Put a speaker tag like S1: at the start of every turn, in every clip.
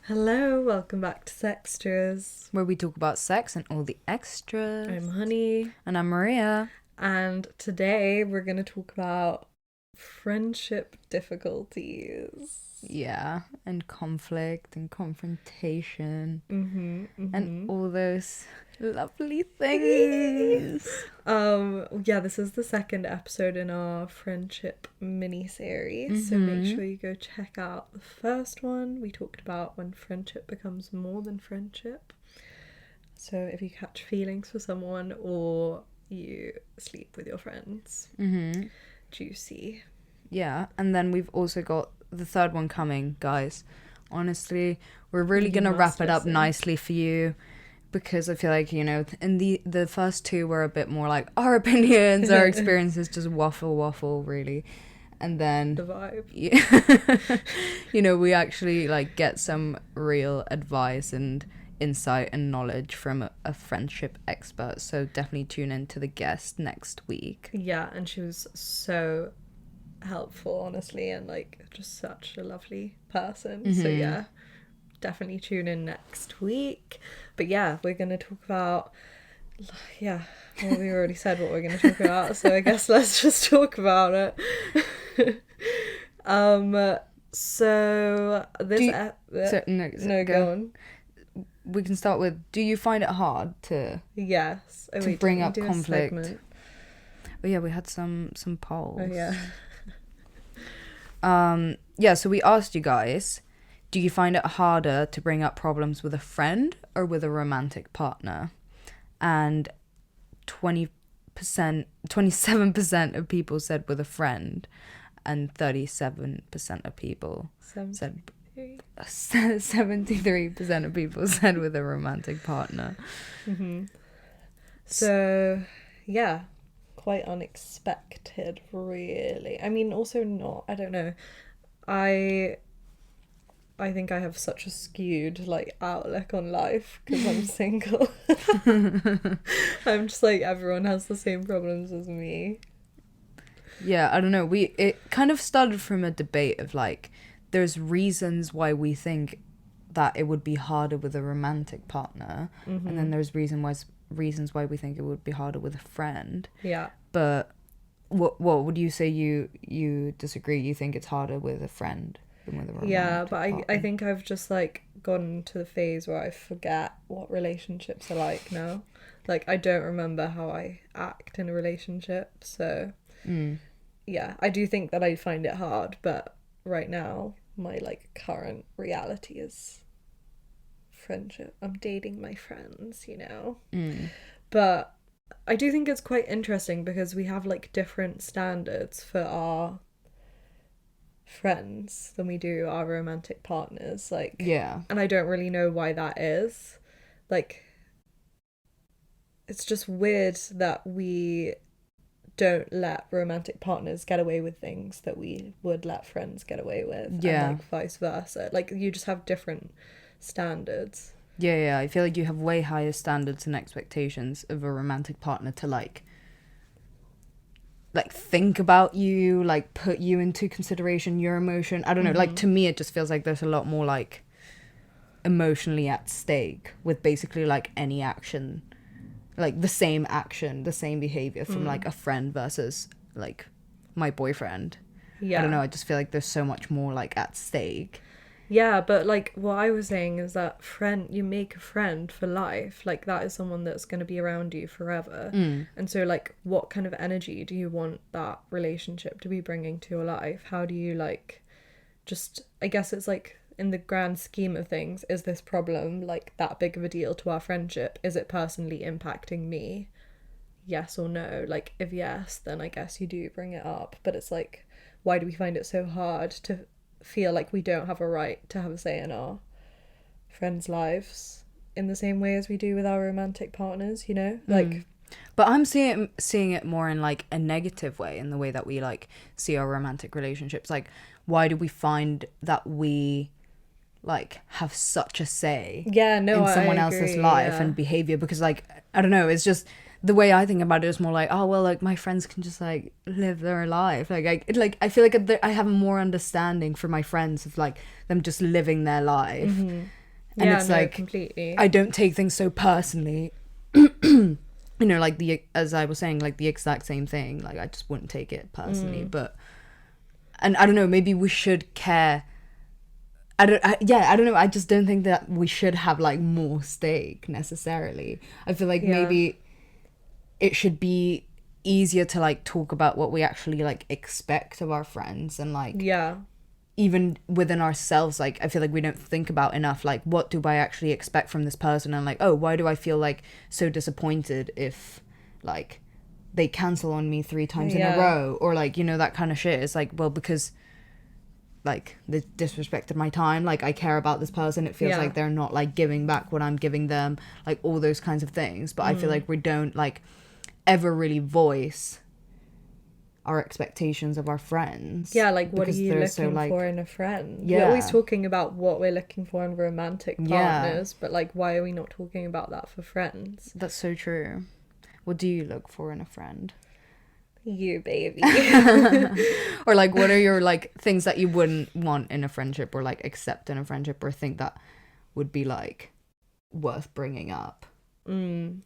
S1: Hello, welcome back to Sextras.
S2: Where we talk about sex and all the extras.
S1: I'm Honey.
S2: And I'm Maria.
S1: And today we're going to talk about friendship difficulties.
S2: Yeah, and conflict and confrontation.
S1: Mm-hmm.
S2: And all those lovely things.
S1: Yeah, this is the second episode in our friendship mini-series. So make sure you go check out the first one. We talked about when friendship becomes more than friendship. So if you catch feelings for someone or you sleep with your friends. Juicy.
S2: Yeah, and then we've also got the third one coming, guys. Honestly, we're really going to wrap it up nicely for you. Because I feel like, you know, in the first two were a bit more like our opinions, our experiences, just waffle, really. And then...
S1: The vibe.
S2: Yeah, you know, we actually, like, get some real advice and insight and knowledge from a friendship expert. So definitely tune in to the guest next week.
S1: Yeah, and she was so helpful, honestly, and, like, just such a lovely person. So, yeah. Definitely tune in next week. But yeah, we're going to talk about, well, we already said what we're going to talk about, so I guess let's just talk about it. So this go on.
S2: We can start with, do you find it hard to bring up conflict? Oh yeah, we had some polls.
S1: Oh
S2: yeah. So we asked you guys, do you find it harder to bring up problems with a friend or with a romantic partner? And 27% of people said with a friend, and 37% of people said 73% of people said with a romantic partner.
S1: So yeah, quite unexpected, really. I mean, also not, I don't know, I think I have such a skewed, like, outlook on life because I'm single. I'm just like, everyone has the same problems as me.
S2: Yeah, I don't know. It kind of started from a debate of, like, there's reasons why we think that it would be harder with a romantic partner, and then there's reasons why we think it would be harder with a friend.
S1: Yeah.
S2: But what would you say? You disagree? You think it's harder with a friend?
S1: Yeah, but I think I've just, like, gone to the phase where I forget what relationships are like now. Like, I don't remember how I act in a relationship, so yeah, I do think that I find it hard, but right now my, like, current reality is friendship. I'm dating my friends, you know. But I do think it's quite interesting because we have, like, different standards for our friends than we do our romantic partners, like,
S2: yeah,
S1: and I don't really know why that is. Like, it's just weird that we don't let romantic partners get away with things that we would let friends get away with, and, like, vice versa. Like, you just have different standards.
S2: Yeah, I feel like you have way higher standards and expectations of a romantic partner to, like think about you, like, put you into consideration, your emotion. I don't know, like, to me it just feels like there's a lot more, like, emotionally at stake with basically, like, any action, like the same action, the same behavior from like a friend versus, like, my boyfriend. I don't know, I just feel like there's so much more, like, at stake.
S1: Yeah, but, like, what I was saying is that you make a friend for life. Like, that is someone that's going to be around you forever. And so, like, what kind of energy do you want that relationship to be bringing to your life? How do you, like, just, I guess it's, like, in the grand scheme of things, is this problem, like, that big of a deal to our friendship? Is it personally impacting me? Yes or no? Like, if yes, then I guess you do bring it up. But it's like, why do we find it so hard to feel like we don't have a right to have a say in our friends' lives in the same way as we do with our romantic partners, you know? Like,
S2: but I'm seeing it more in, like, a negative way, in the way that we, like, see our romantic relationships. Like, why do we find that we, like, have such a say in someone else's life and behavior? Because, like, I don't know, it's just the way I think about it is more like, oh, well, like, my friends can just, like, live their life. Like, I feel like I have more understanding for my friends of, like, them just living their life. And
S1: Yeah,
S2: it's
S1: no,
S2: like,
S1: completely.
S2: I don't take things so personally. You know, like as I was saying, like the exact same thing. Like I just wouldn't take it personally. But, and I don't know, maybe we should care. I don't know. I just don't think that we should have like more stake necessarily. I feel like maybe it should be easier to like talk about what we actually like expect of our friends, and like even within ourselves, like I feel like we don't think about enough like what do I actually expect from this person, and like, oh, why do I feel like so disappointed if like they cancel on me 3 times in a row, or like, you know, that kind of shit. It's like, well, because like they disrespected my time, like I care about this person, it feels like they're not like giving back what I'm giving them, like all those kinds of things. But I feel like we don't like ever really voice our expectations of our friends.
S1: Yeah, like what are you looking
S2: so, like,
S1: for in a friend? We're always talking about what we're looking for in romantic partners, but like why are we not talking about that for friends?
S2: That's so true. What do you look for in a friend?
S1: You, baby.
S2: Or like, what are your like things that you wouldn't want in a friendship, or like accept in a friendship, or think that would be like worth bringing up? Because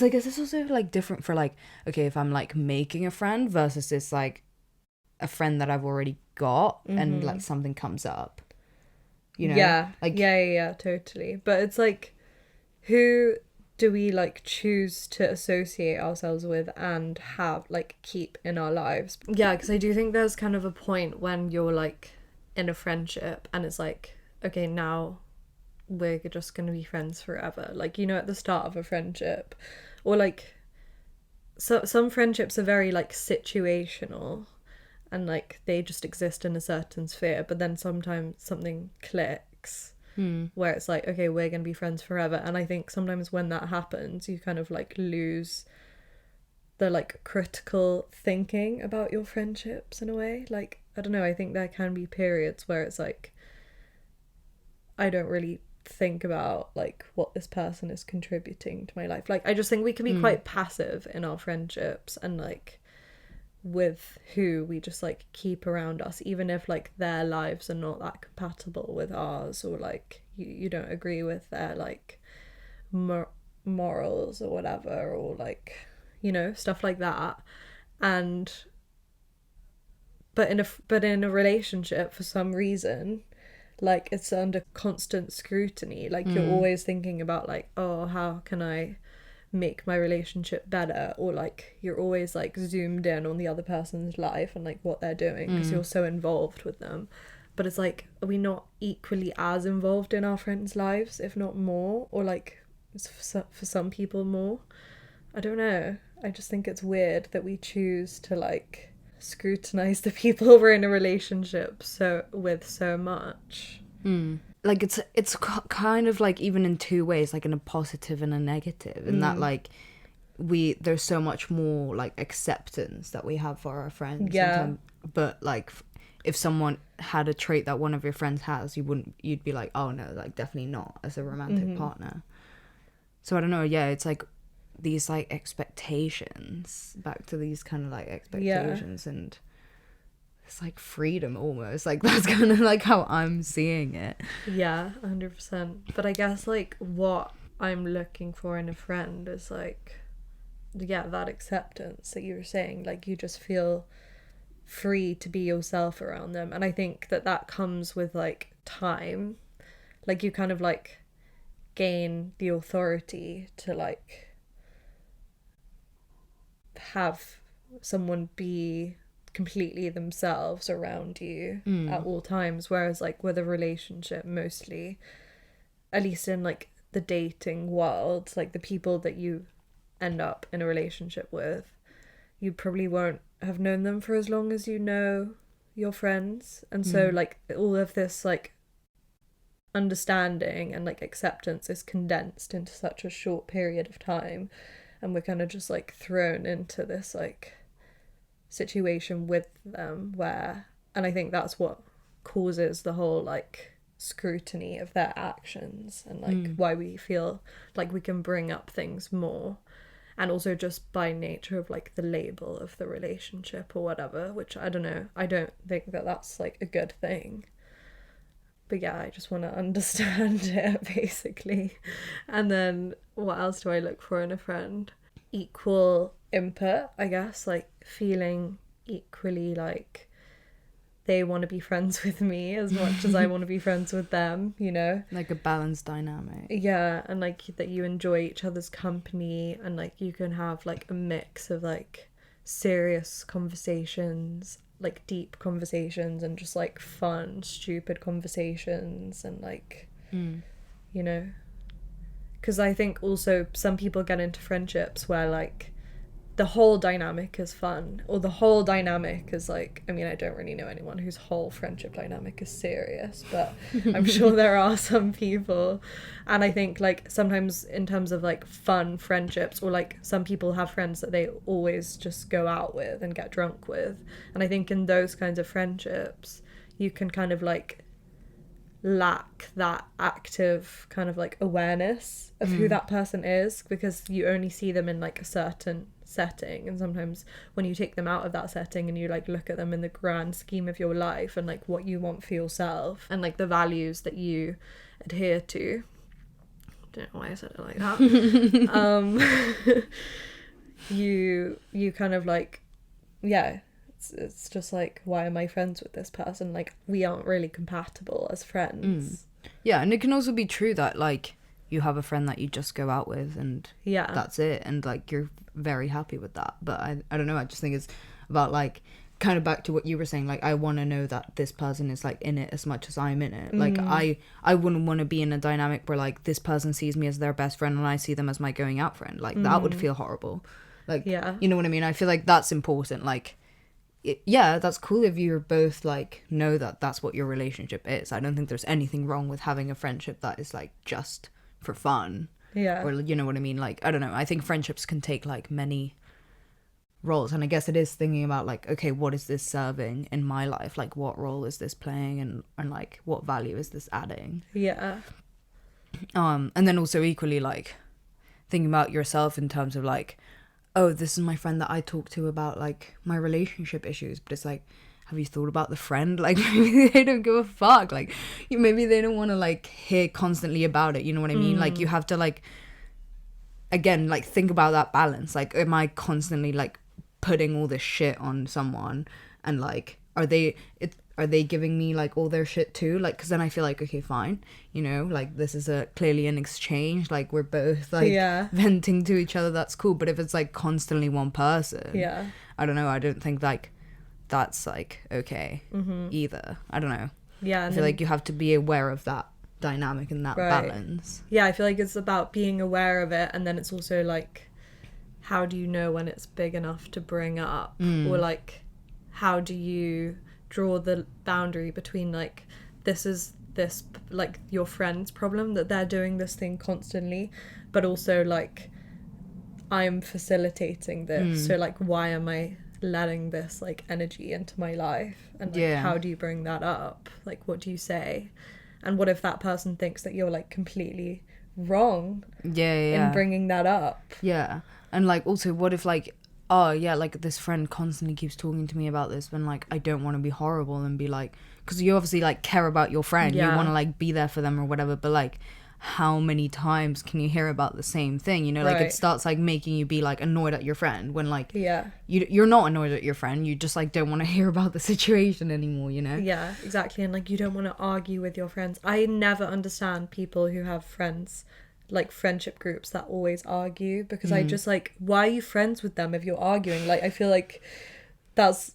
S2: I guess it's also like different for like, okay, if I'm like making a friend versus this like a friend that I've already got, and like something comes up, you know? Like,
S1: yeah, totally. But it's like, who do we like choose to associate ourselves with and have like keep in our lives? Yeah, because I do think there's kind of a point when you're like in a friendship and it's like, okay, now we're just going to be friends forever. Like, you know, at the start of a friendship, or like some friendships are very like situational and like they just exist in a certain sphere, but then sometimes something clicks where it's like, okay, we're gonna be friends forever. And I think sometimes when that happens, you kind of like lose the like critical thinking about your friendships in a way. Like, I don't know, I think there can be periods where it's like, I don't really think about like what this person is contributing to my life. Like, I just think we can be quite passive in our friendships and like with who we just like keep around us, even if like their lives are not that compatible with ours, or like you don't agree with their like morals or whatever, or like, you know, stuff like that. And but in a relationship, for some reason, like it's under constant scrutiny. Like you're always thinking about like, oh, how can I make my relationship better, or like you're always like zoomed in on the other person's life and like what they're doing because you're so involved with them. But it's like, are we not equally as involved in our friends' lives, if not more, or like for some people more? I don't know, I just think it's weird that we choose to like scrutinize the people we're in a relationship so much.
S2: like it's kind of like even in 2 ways, like in a positive and a negative, in that like there's so much more like acceptance that we have for our friends sometimes. But like if someone had a trait that one of your friends has, you'd be like, oh no, like definitely not as a romantic partner. So I don't know, it's like these like expectations, back to these kind of like expectations, and it's like freedom almost, like that's kind of like how I'm seeing it.
S1: 100%. But I guess like what I'm looking for in a friend is like, that acceptance that you were saying, like you just feel free to be yourself around them. And I think that comes with like time, like you kind of like gain the authority to like have someone be completely themselves around you at all times. Whereas like with a relationship, mostly, at least in like the dating world, like the people that you end up in a relationship with, you probably won't have known them for as long as you know your friends. And so like all of this like understanding and like acceptance is condensed into such a short period of time, and we're kind of just like thrown into this like situation with them where, and I think that's what causes the whole like scrutiny of their actions, and like why we feel like we can bring up things more, and also just by nature of like the label of the relationship or whatever, which I don't know, I don't think that that's like a good thing. But yeah, I just want to understand it, basically. And then what else do I look for in a friend? Equal input, I guess, like feeling equally like they want to be friends with me as much as I want to be friends with them, you know?
S2: Like a balanced dynamic.
S1: Yeah, and like that you enjoy each other's company, and like you can have like a mix of like serious conversations, like deep conversations, and just like fun, stupid conversations, and like, you know, because I think also some people get into friendships where like the whole dynamic is fun, or the whole dynamic is like, I mean, I don't really know anyone whose whole friendship dynamic is serious, but I'm sure there are some people. And I think like sometimes in terms of like fun friendships, or like some people have friends that they always just go out with and get drunk with, and I think in those kinds of friendships you can kind of like lack that active kind of like awareness of who that person is, because you only see them in like a certain setting, and sometimes when you take them out of that setting and you like look at them in the grand scheme of your life and like what you want for yourself and like the values that you adhere to, I don't know why I said it like that, you kind of like, yeah, it's just like, why am I friends with this person? Like, we aren't really compatible as friends.
S2: Yeah, and it can also be true that like you have a friend that you just go out with and
S1: Yeah,
S2: that's it, and like you're very happy with that. But I don't know, I just think it's about like kind of back to what you were saying, like I want to know that this person is like in it as much as I'm in it. Like I wouldn't want to be in a dynamic where like this person sees me as their best friend and I see them as my going out friend. Like that would feel horrible. Like,
S1: yeah,
S2: you know what I mean? I feel like that's important. Like yeah, that's cool if you're both like know that that's what your relationship is. I don't think there's anything wrong with having a friendship that is like just for fun.
S1: yeah,
S2: Or you know what I mean? Like, I don't know, I think friendships can take like many roles, and I guess it is thinking about like, okay, what is this serving in my life? Like, what role is this playing, and like what value is this adding?
S1: yeah,
S2: And then also equally like thinking about yourself in terms of like, oh, this is my friend that I talk to about like my relationship issues, but it's like, have you thought about the friend? Like, maybe they don't give a fuck. Like, maybe they don't want to like hear constantly about it, you know what I mean? Like, you have to like, again, like think about that balance. Like, am I constantly like putting all this shit on someone, and like are they giving me like all their shit too? Like, because then I feel like, okay, fine, you know, like this is a clearly an exchange, like we're both like venting to each other, that's cool. But if it's like constantly one person,
S1: yeah,
S2: I don't know, I don't think like that's like okay either. I don't know,
S1: yeah.
S2: I feel like you have to be aware of that dynamic and that balance.
S1: Yeah, I feel like it's about being aware of it, and then it's also like, how do you know when it's big enough to bring up, or like how do you draw the boundary between like, this is this like your friend's problem that they're doing this thing constantly, but also like I'm facilitating this, so like why am I letting this like energy into my life, and like how do you bring that up, like what do you say, and what if that person thinks that you're like completely wrong in bringing that up.
S2: And like also, what if like, oh yeah, like this friend constantly keeps talking to me about this when like I don't want to be horrible and be like, because you obviously like care about your friend, you want to like be there for them or whatever, but like how many times can you hear about the same thing, you know? Like it starts like making you be like annoyed at your friend when like you're not annoyed at your friend, you just like don't want to hear about the situation anymore, you know?
S1: Yeah, exactly. And like you don't want to argue with your friends. I never understand people who have friends, like friendship groups that always argue, because I just like, why are you friends with them if you're arguing? Like I feel like that's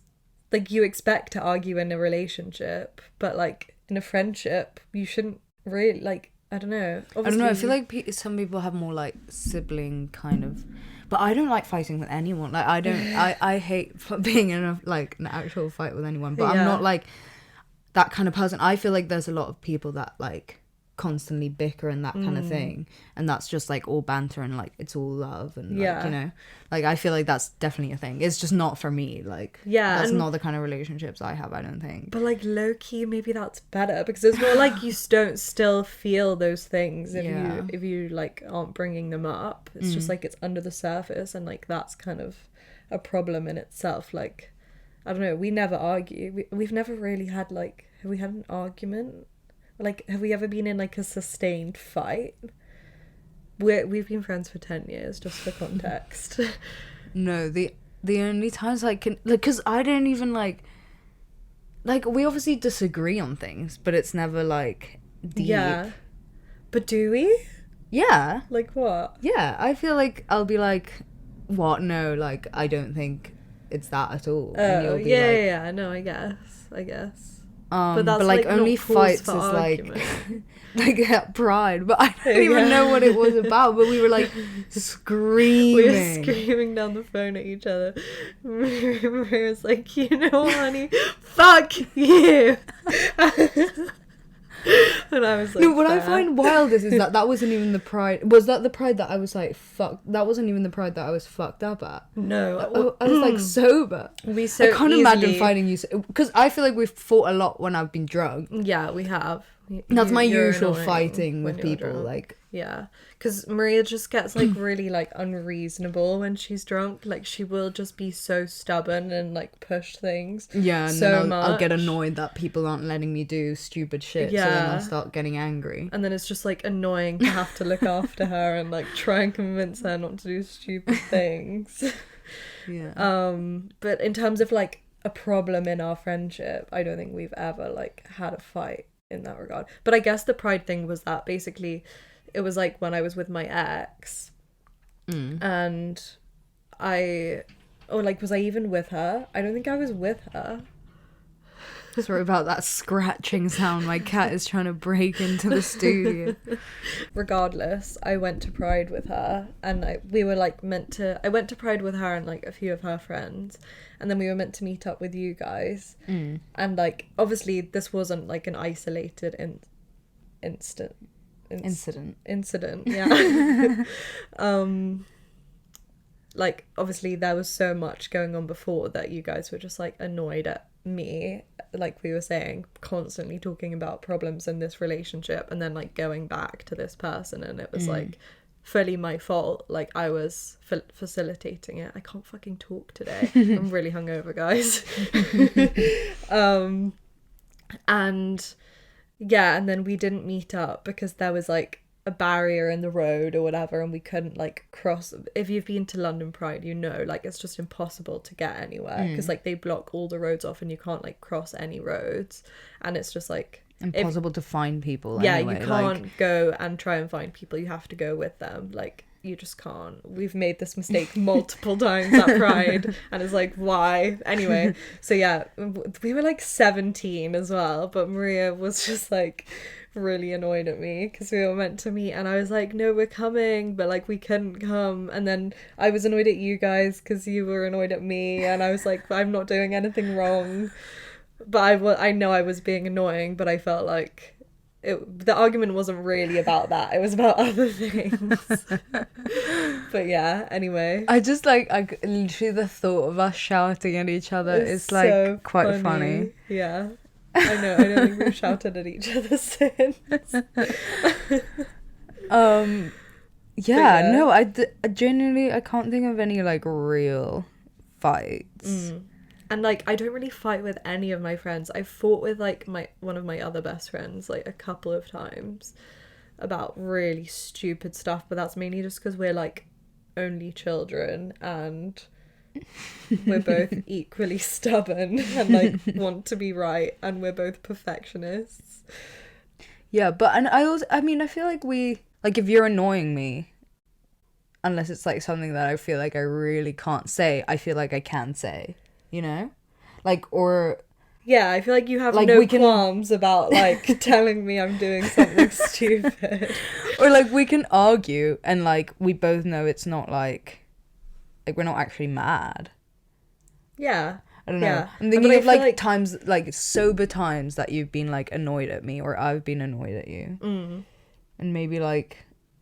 S1: like, you expect to argue in a relationship, but like in a friendship you shouldn't really, like, I don't know. Obviously,
S2: I don't know, I feel like some people have more like sibling kind of, but I don't like fighting with anyone. Like I don't I hate being in a like an actual fight with anyone, but I'm not like that kind of person. I feel like there's a lot of people that like constantly bicker and that kind of thing, and that's just like all banter and like it's all love and like, you know, like I feel like that's definitely a thing. It's just not for me, like that's not the kind of relationships I have, I don't think. But
S1: like low-key maybe that's better, because it's more like you don't still feel those things if you like aren't bringing them up. It's just like it's under the surface, and like that's kind of a problem in itself. Like I don't know, we never argue, we've never really had like, have we had an argument? Like, have we ever been in like a sustained fight? We've been friends for 10 years, just for context.
S2: No, the only times I can, like, because I don't even like we obviously disagree on things, but it's never like deep.
S1: Yeah. But do we?
S2: Yeah.
S1: Like what?
S2: Yeah, I feel like I'll be like, what? No, like, I don't think it's that at all. And
S1: Oh,
S2: you'll be
S1: yeah, no, I guess. But that's
S2: like
S1: like
S2: only
S1: not cause
S2: fights is
S1: for argument.
S2: like at Pride, but I don't even know what it was about. But we were like screaming.
S1: We were screaming down the phone at each other. Maria's like, you know, honey, fuck you. And I was like,
S2: no, what I
S1: fair.
S2: find wild is that wasn't even the Pride. Was that the Pride that I was like, fuck? That wasn't even the Pride that I was fucked up at.
S1: No,
S2: I was like sober.
S1: We so
S2: I can't
S1: easily...
S2: imagine fighting you, because I feel like we've fought a lot when I've been drunk.
S1: Yeah, we have.
S2: That's my
S1: You're
S2: usual
S1: annoying
S2: fighting
S1: when
S2: with
S1: you're
S2: people.
S1: drunk.
S2: Like,
S1: yeah, because Maria just gets like really like unreasonable when she's drunk. Like, she will just be so stubborn and like push things.
S2: yeah, and
S1: so
S2: then I'll get
S1: much.
S2: annoyed that people aren't letting me do stupid shit. So then
S1: Yeah.
S2: I'll start getting angry.
S1: And then it's just like annoying to have to look after her and like try and convince her not to do stupid things.
S2: Yeah.
S1: But in terms of like a problem in our friendship, I don't think we've ever like had a fight in that regard. But I guess the Pride thing was that basically it was like when I was with my ex and was I even with her? I don't think I was with her.
S2: Sorry about that scratching sound. My cat is trying to break into the studio.
S1: Regardless, I went to Pride with her, and I went to Pride with her and like a few of her friends, and then we were meant to meet up with you guys. And like obviously this wasn't like an isolated incident. Yeah. Like obviously there was so much going on before that you guys were just like annoyed at me, like we were saying, constantly talking about problems in this relationship, and then like going back to this person, and it was like fully my fault. Like I was facilitating it. I can't fucking talk today. I'm really hungover, guys. And yeah, and then we didn't meet up because there was like a barrier in the road or whatever, and we couldn't like cross. If you've been to London Pride, you know, like it's just impossible to get anywhere because like they block all the roads off and you can't like cross any roads, and it's just like
S2: Impossible to find people.
S1: Yeah,
S2: anyway.
S1: you can't go and try and find people. You have to go with them. Like you just can't. We've made this mistake multiple times at Pride, and it's like, why? Anyway, so yeah, we were like 17 as well, but Maria was just like really annoyed at me because we were meant to meet, and I was like, no, we're coming, but like we couldn't come. And then I was annoyed at you guys because you were annoyed at me, and I was like, I'm not doing anything wrong. But I know I was being annoying, but I felt like the argument wasn't really about that. It was about other things. But yeah, anyway.
S2: I just like, literally the thought of us shouting at each other is like
S1: so
S2: quite funny.
S1: Yeah. I know. I don't think we've shouted at each other since.
S2: Yeah, no, I genuinely, I can't think of any like real fights.
S1: And like I don't really fight with any of my friends. I fought with like one of my other best friends like a couple of times about really stupid stuff, but that's mainly just because we're like only children and we're both equally stubborn and like want to be right, and we're both perfectionists.
S2: Yeah, but and I mean I feel like if you're annoying me, unless it's like something that I feel like I really can't say, I feel like I can say, you know, like, or
S1: yeah, I feel like you have
S2: like
S1: no qualms about like telling me I'm doing something stupid,
S2: or like we can argue and like we both know it's not like we're not actually mad.
S1: Yeah,
S2: I don't know.
S1: Yeah.
S2: I'm thinking of like,
S1: like
S2: times, like sober times that you've been like annoyed at me, or I've been annoyed at you, and maybe like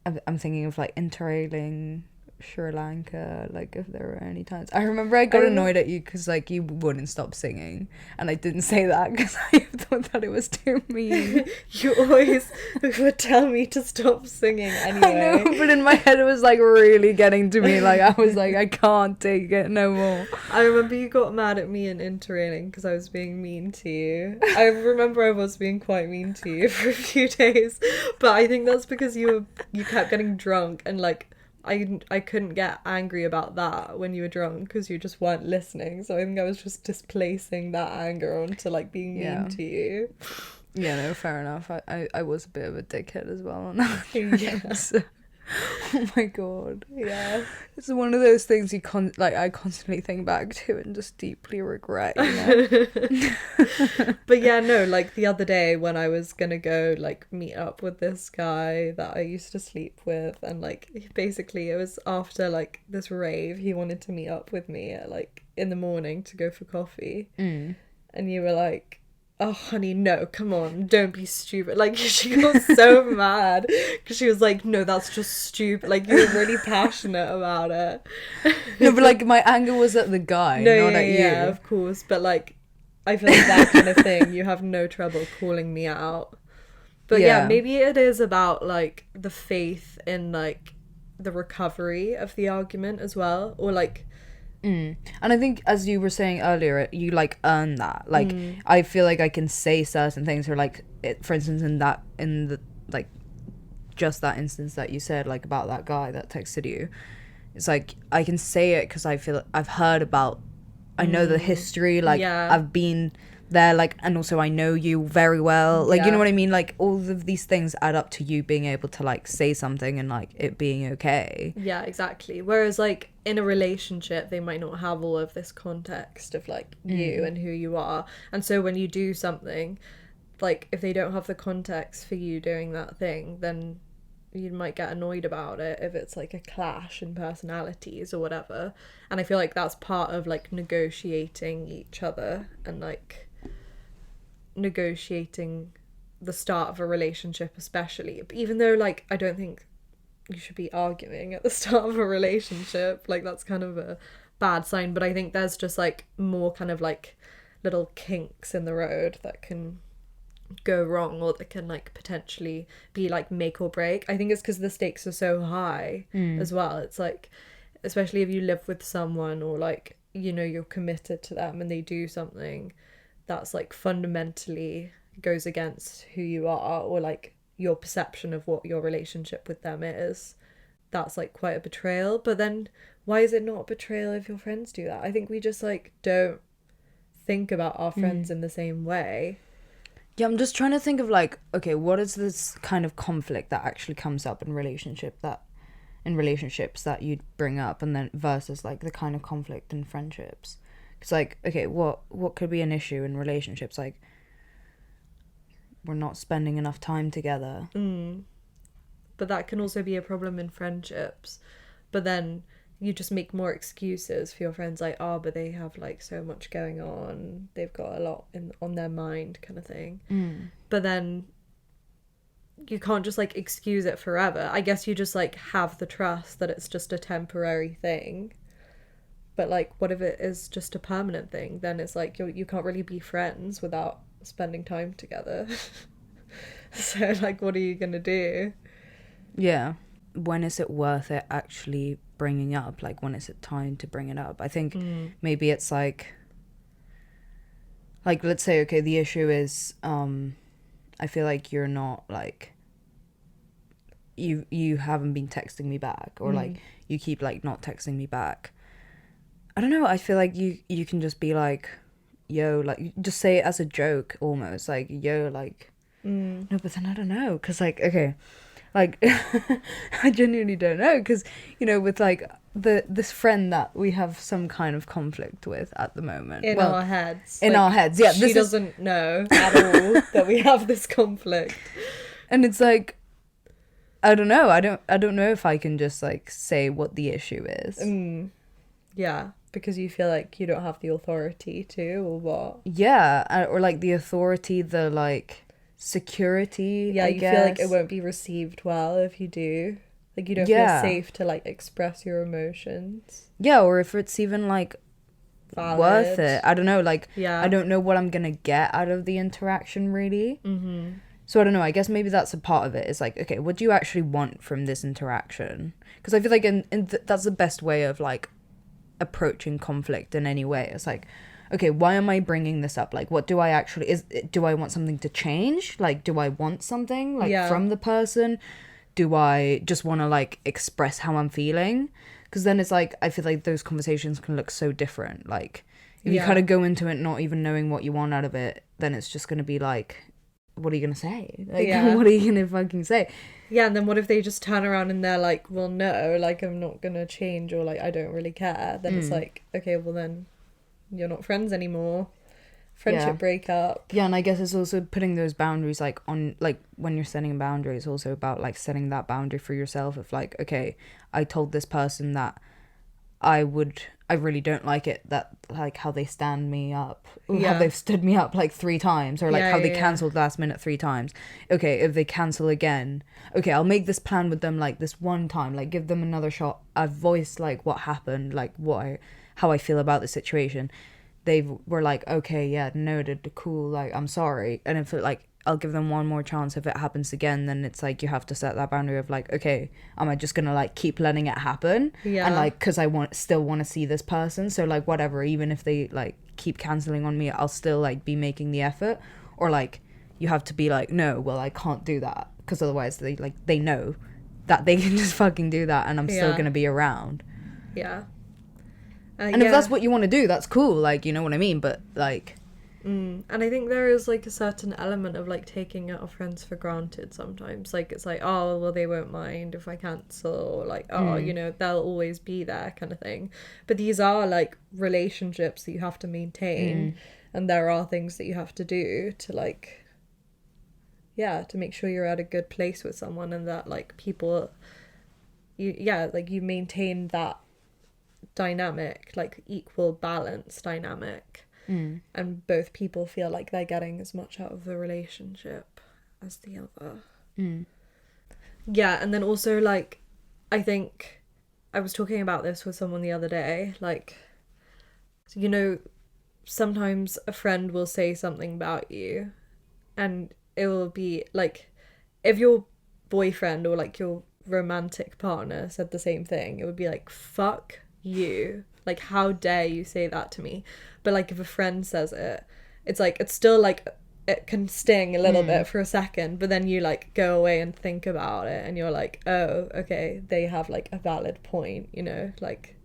S2: I'm thinking of like interrailing Sri Lanka, like if there were any times. I remember I got annoyed at you because like you wouldn't stop singing, and I didn't say that because I thought that it was too mean.
S1: You always would tell me to stop singing anyway.
S2: I know, but in my head it was like really getting to me. Like I was like, I can't take it no more.
S1: I remember you got mad at me in interrailing because I was being mean to you. I remember I was being quite mean to you for a few days, but I think that's because you kept getting drunk, and like I couldn't get angry about that when you were drunk because you just weren't listening. So I think I was just displacing that anger onto like being mean to you.
S2: Yeah, no, fair enough. I was a bit of a dickhead as well on that.
S1: Yeah.
S2: So, oh my god.
S1: Yeah.
S2: It's one of those things I constantly think back to and just deeply regret, you know?
S1: But yeah, no, like the other day when I was gonna go like meet up with this guy that I used to sleep with, and like basically it was after like this rave, he wanted to meet up with me at like in the morning to go for coffee. And you were like, oh honey, no, come on, don't be stupid. Like she got so mad because she was like, no, that's just stupid. Like you were really passionate about it.
S2: No, but like my anger was at the guy, not at you.
S1: Yeah, of course, but like I feel like that kind of thing, you have no trouble calling me out. But yeah, maybe it is about like the faith in like the recovery of the argument as well, or like
S2: and I think, as you were saying earlier, you like earn that. Like I feel like I can say certain things, or like for instance in the like just that instance that you said, like about that guy that texted you, it's like I can say it because I feel I've heard about, I know the history, like I've been there, like, and also I know you very well, like you know what I mean, like all of these things add up to you being able to like say something and like it being okay. Yeah,
S1: exactly. Whereas like in a relationship they might not have all of this context of like you and who you are, and so when you do something, like if they don't have the context for you doing that thing, then you might get annoyed about it if it's like a clash in personalities or whatever. And I feel like that's part of like negotiating each other and like negotiating the start of a relationship, especially. But even though like I don't think you should be arguing at the start of a relationship, like that's kind of a bad sign, but I think there's just like more kind of like little kinks in the road that can go wrong, or that can like potentially be like make or break. I think it's because the stakes are so high as well. It's like, especially if you live with someone, or like, you know, you're committed to them and they do something that's like fundamentally goes against who you are, or like your perception of what your relationship with them is, that's like quite a betrayal. But then why is it not a betrayal if your friends do that? I think we just like don't think about our friends in the same way.
S2: Yeah, I'm just trying to think of like, okay, what is this kind of conflict that actually comes up in relationships that you'd bring up, and then versus like the kind of conflict in friendships. Because like, okay, what could be an issue in relationships? Like, we're not spending enough time together.
S1: But that can also be a problem in friendships. But then you just make more excuses for your friends, like, oh, but they have like so much going on, they've got a lot on their mind, kind of thing. But then you can't just like excuse it forever. I guess you just like have the trust that it's just a temporary thing. But like, what if it is just a permanent thing? Then it's like you can't really be friends without spending time together. So like, what are you gonna do?
S2: Yeah. When is it worth it actually bringing up? Like, when is it time to bring it up? I think maybe it's like let's say, okay, the issue is I feel like you're not like, you haven't been texting me back, or like you keep like not texting me back. I don't know, I feel like you can just be like, yo, like just say it as a joke almost, like, yo, like no, but then I don't know, because like, okay, like I genuinely don't know, because you know, with like this friend that we have some kind of conflict with at the moment
S1: in our heads,
S2: yeah,
S1: she doesn't know at all that we have this conflict.
S2: And it's like, I don't know, I don't know if I can just like say what the issue is.
S1: Yeah, because you feel like you don't have the authority to, or what?
S2: Yeah, or like the authority, the like security.
S1: Yeah,
S2: I
S1: you
S2: guess.
S1: feel like it won't be received well if you do. Like, you don't feel
S2: Yeah.
S1: safe to, like, express your emotions.
S2: Yeah, or if it's even like
S1: Valid.
S2: worth it. I don't know, like,
S1: Yeah.
S2: I don't know what I'm gonna get out of the interaction, really.
S1: Mm-hmm.
S2: So I don't know, I guess maybe that's a part of it. It's like, okay, what do you actually want from this interaction? Because I feel like that's the best way of, like, approaching conflict in any way. It's like, okay, why am I bringing this up? Like, what do I actually, do I want something to change? Like, do I want something, like,
S1: Yeah.
S2: from the person? Do I just want to, like, express how I'm feeling? Because then it's like, I feel like those conversations can look so different. Like, if you
S1: Yeah.
S2: kind of go into it not even knowing what you want out of it, then it's just going to be like, what are you going to say? Like,
S1: Yeah.
S2: what are you going to fucking say?
S1: Yeah, and then what if they just turn around and they're like, well, no, like, I'm not gonna change, or like, I don't really care. Then it's like, okay, well, then you're not friends anymore. Friendship
S2: Yeah.
S1: breakup.
S2: Yeah, and I guess it's also putting those boundaries, like, on, like, when you're setting a boundary, it's also about, like, setting that boundary for yourself of, like, okay, I told this person that I really don't like it, that, like, how they stand me up, or how
S1: Yeah.
S2: they've stood me up, like, 3 times, or, like,
S1: Yeah,
S2: how they
S1: yeah, yeah.
S2: cancelled last minute 3 times. Okay, if they cancel again, okay, I'll make this plan with them, like, this one time, like, give them another shot. I've voiced, like, what happened, like, how I feel about the situation. They were like, okay, yeah, noted, cool, like, I'm sorry. And if it, like, I'll give them one more chance. If it happens again, then it's like, you have to set that boundary of, like, okay, am I just gonna, like, keep letting it happen?
S1: Yeah.
S2: And, like, because I still want to see this person, so, like, whatever, even if they, like, keep canceling on me, I'll still, like, be making the effort. Or, like, you have to be like, no, well, I can't do that, because otherwise they know that they can just fucking do that, and I'm still
S1: Yeah.
S2: gonna be around.
S1: Yeah.
S2: And if that's what you want to do, that's cool, like, you know what I mean? But, like,
S1: And I think there is, like, a certain element of, like, taking our friends for granted sometimes. Like, it's like, oh, well, they won't mind if I cancel, or, like, oh, you know, they'll always be there, kind of thing. But these are, like, relationships that you have to maintain, and there are things that you have to do to, like, yeah, to make sure you're at a good place with someone, and that, like, people, you maintain that dynamic, like, equal balance dynamic. And both people feel like they're getting as much out of the relationship as the other. Yeah, and then also, like, I think I was talking about this with someone the other day, like, you know, sometimes a friend will say something about you, and it will be, like, if your boyfriend or, like, your romantic partner said the same thing, it would be like, fuck you. Like, how dare you say that to me? But, like, if a friend says it, it's like, it's still, like, it can sting a little bit for a second, but then you, like, go away and think about it, and you're like, oh, okay, they have, like, a valid point, you know, like,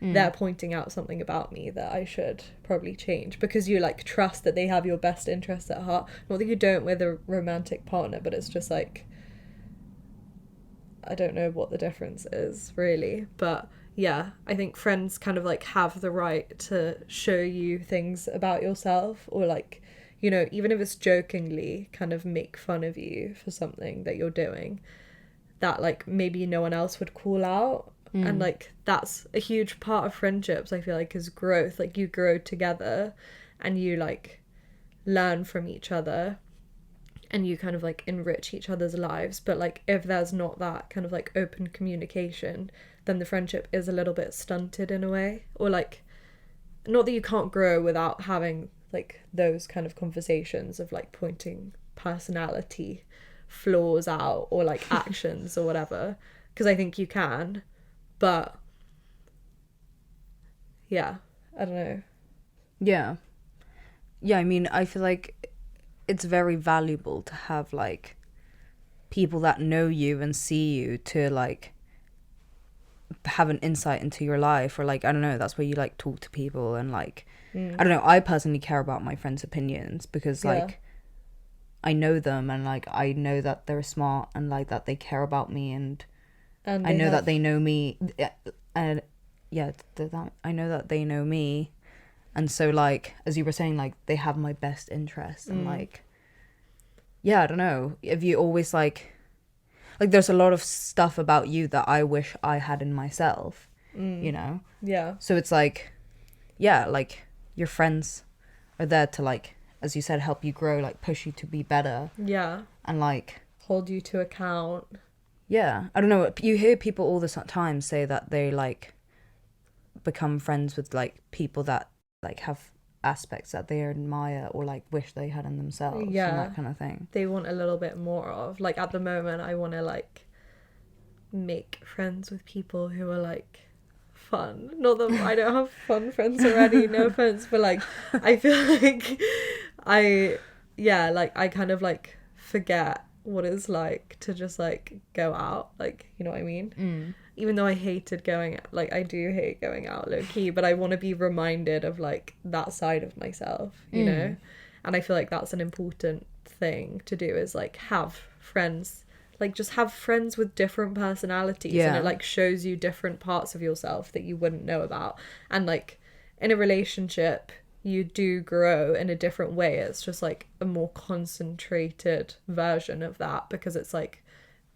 S1: they're pointing out something about me that I should probably change, because you, like, trust that they have your best interests at heart. Not that you don't with a romantic partner, but it's just, like, I don't know what the difference is, really, but yeah, I think friends kind of, like, have the right to show you things about yourself, or, like, you know, even if it's jokingly, kind of make fun of you for something that you're doing that, like, maybe no one else would call out. And, like, that's a huge part of friendships, I feel like, is growth. Like, you grow together and you, like, learn from each other, and you kind of, like, enrich each other's lives. But, like, if there's not that kind of, like, open communication, then the friendship is a little bit stunted in a way. Or, like, not that you can't grow without having, like, those kind of conversations of, like, pointing personality flaws out, or, like, actions or whatever, because I think you can. But yeah, I don't know.
S2: yeah, I mean, I feel like it's very valuable to have, like, people that know you and see you, to, like, have an insight into your life, or, like, I don't know, that's where you, like, talk to people, and, like, I don't know, I personally care about my friends' opinions, because, like, I know them, and, like, I know that they're smart, and, like, that they care about me, and I know that they know me, and I know that they know me, and so, like, as you were saying, like, they have my best interest, and, like, yeah, I don't know, if you always, like, there's a lot of stuff about you that I wish I had in myself, you know?
S1: Yeah.
S2: So it's like, yeah, like, your friends are there to, like, as you said, help you grow, like, push you to be better.
S1: Yeah.
S2: And, like,
S1: hold you to account.
S2: yeah, I don't know, you hear people all the time say that they like become friends with like people that like have aspects that they admire or like wish they had in themselves, and that kind of thing.
S1: They want a little bit more of, like, at the moment I want to like make friends with people who are like fun. Not that I don't have fun friends already, no offense, but like I feel like I kind of like forget what it's like to just like go out, like, you know what I mean? Even though I hated going, like, I do hate going out low key, but I want to be reminded of like that side of myself, you know? And I feel like that's an important thing to do, is like have friends, like just have friends with different personalities, and it like shows you different parts of yourself that you wouldn't know about. And like in a relationship you do grow in a different way. It's just like a more concentrated version of that, because it's like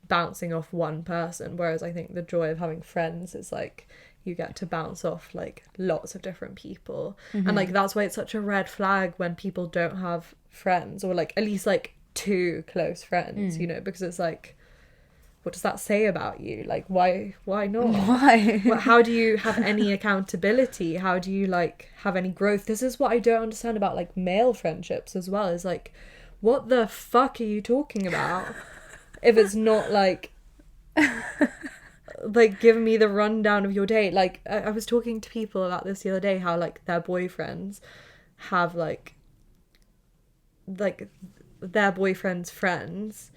S1: bouncing off one person, whereas I think the joy of having friends is like you get to bounce off like lots of different people. And like that's why it's such a red flag when people don't have friends, or like at least like two close friends, you know, because it's like, what does that say about you? Like, why not?
S2: Why?
S1: How do you have any accountability? How do you like have any growth? This is what I don't understand about like male friendships as well, is like, what the fuck are you talking about? If it's not like like give me the rundown of your day. Like I was talking to people about this the other day, how like their boyfriends have like their boyfriend's friends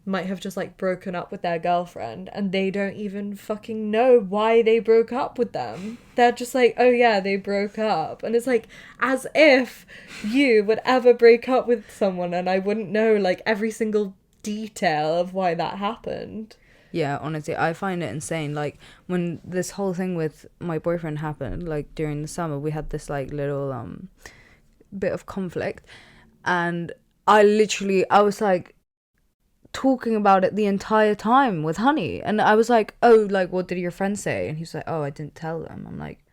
S1: might have just like broken up with their girlfriend, and they don't even fucking know why they broke up with them. They're just like, oh yeah, they broke up. And it's like, as if you would ever break up with someone and I wouldn't know like every single detail of why that happened.
S2: Yeah, honestly, I find it insane. Like, when this whole thing with my boyfriend happened, like during the summer, we had this like little bit of conflict, and I was like talking about it the entire time with Honey, and I was like, oh, like, what did your friends say? And he's like, oh, I didn't tell them. I'm like,